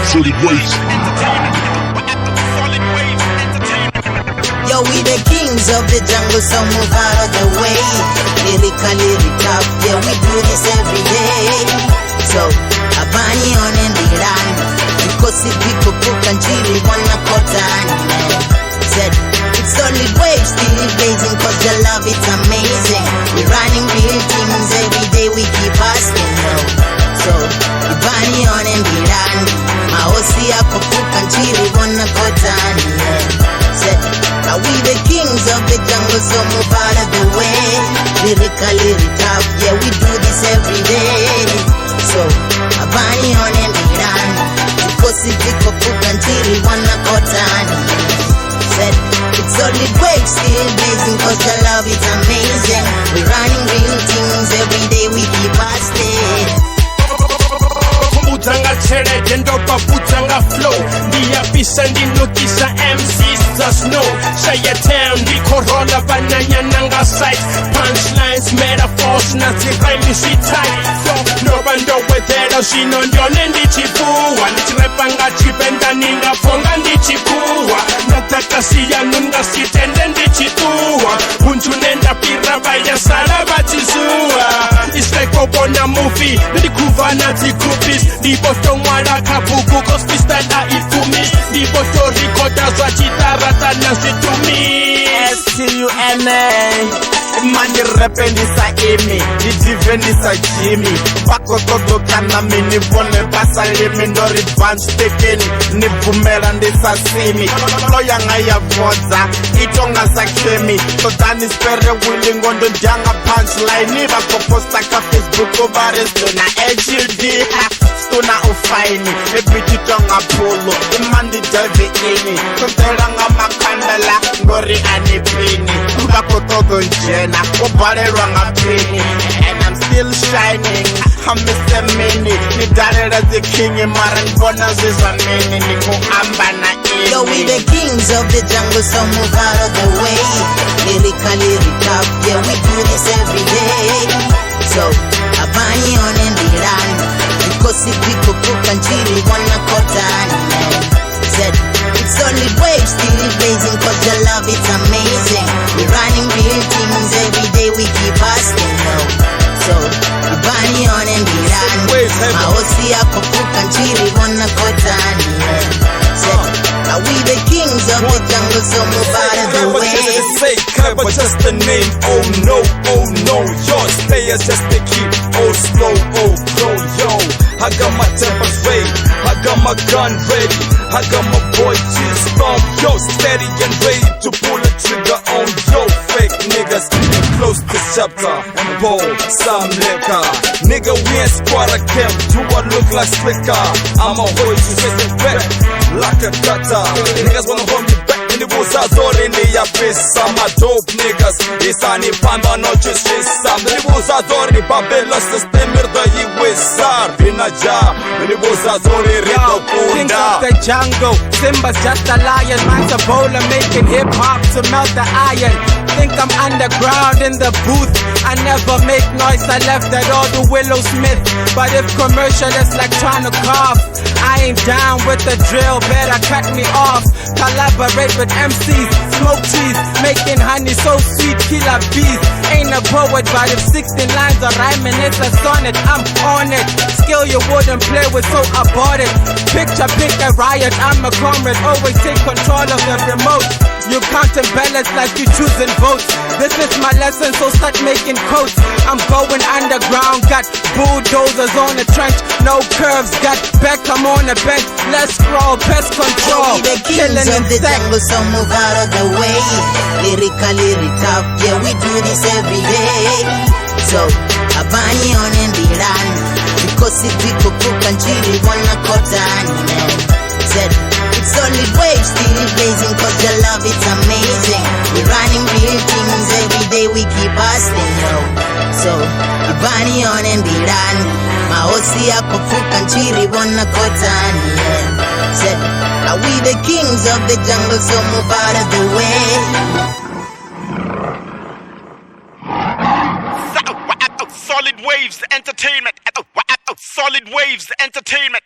Solid waves. Yo, we the kings of the jungle, so move out of the way. Lyrically tough, yeah, we do this every day. So, abani on and the run. Because if people cook and chili, wanna cut on. Said, it's solid waves, still blazing, cause your love, it's amazing. We're running real things every day, we keep asking, yo. So, abani on and the run. Maosi ako cook and chili, wanna cut on, yeah. Said, are we the kings of the jungle, so move out of the way. Lyrically tough, yeah, we do this every day. So, abani on and run. Because if we cook until we wanna cut on. Said, it's solid waves, still blazing, cause your love is amazing. We're running real things every day, we keep asking. Putanga chere, ndopa putanga flow. Ndiyapisa ndinukisa MCs za snow. Shaya town, ndikorola bananya nanga sight. Punchlines, metaphors, nazi rhyme shi tight. So, nobando wethera, shino ndione ndichipuwa. Nichirepanga chipenda, ningafonga ndichipuwa. Nataka siya nunga sitende ndichituwa. Unju nenda pira vaya sala batizua. It's like a movie, ndikuva nazi groupies. Ndiboto mwala kabuku, cause freestyle a ifumis. Ndiboto rikoda zwa chitarata nansi tumi. S-T-U-N-A Mani rependisa imi, ndidivendisa Jimmy. Bako todo kana mini vone basa limi. No advance taken, nivumela ndisa simi. Loya ngaya vodza, itonga sa kemi. Totani spere willing on the janga punchline. Niba posta ka Facebook over stona HUD. Stona ufaini, ebiti tonga polo. Imandi javi ini, kontela nga makandala. Ngori anipini, bako todo njena. And I'm still shining. I'm Mr. Mini. Ni dare as the king. Maran bonus is a mini. Niku ambana ini. Yo, we the kings of the jungle, so move out of the way. Lyrically tough, yeah, we do this every day. So, abani on and the run. Because if we cook and chili, wanna cut on. Said, it's solid waves, still blazing, cause your love, it's amazing. We're running real things every day, we keep asking, yo. So, abani on and the run. Maosi ako cook and chili, wanna cut on. Said, are we the kings of the jungle, so move out of the way. But just the name, oh no, yours players just to keep, oh slow, oh slow, yo. I got my tempers ready, I got my gun ready, I got my boy G-Storm, yo, steady and ready to pull a trigger on yo, fake niggas. Close to chapter and bowl, some liquor. Nigga, we ain't squad a camp, do I look like slicker? I'm a boy, you say back like a gutter. Niggas wanna hold me back. Ndibuza zori ndiyapisa dope niggas isani pamba nochishisa. Ndibuza zori babela system irda yiwisar vinaja. Ndibuza zori rido kunda. Kings of the jungle, Simba's just a lion. Man's a bowler making hip hop to melt the iron. Think I'm underground in the booth. I never make noise, I left at all the Willow Smith. But if commercial is like trying to cough, I ain't down with the drill, better cut me off. Collaborate with MCs, smoke trees, making honey so sweet, killer bees. Ain't a poet, but if 16 lines are rhyming, it's a sonnet, I'm on it. Skill you wouldn't play with, so abort it. Picture, pick a riot, I'm a comrade, always take control of the remote. You counting ballots like you choosing votes. This is my lesson, so start making quotes. I'm going underground, got bulldozers on the trench, no curves, got Beckham on the bench. Let's scroll, pest control, We the kings of the jungle, so move out of the way. Lyrically tough, yeah, we do this every day. So, abani on and the run. Because if we cook and chili, wanna cut on. Said, it's solid waves, still blazing, cause your love, it's amazing. We're running real things every day, we keep asking, yo. So, abani on and the run. Maosi ako cook and chili, wanna cut on. Said, are we the kings of the jungle, so move out of the way. Solid Waves Entertainment. Solid Waves Entertainment.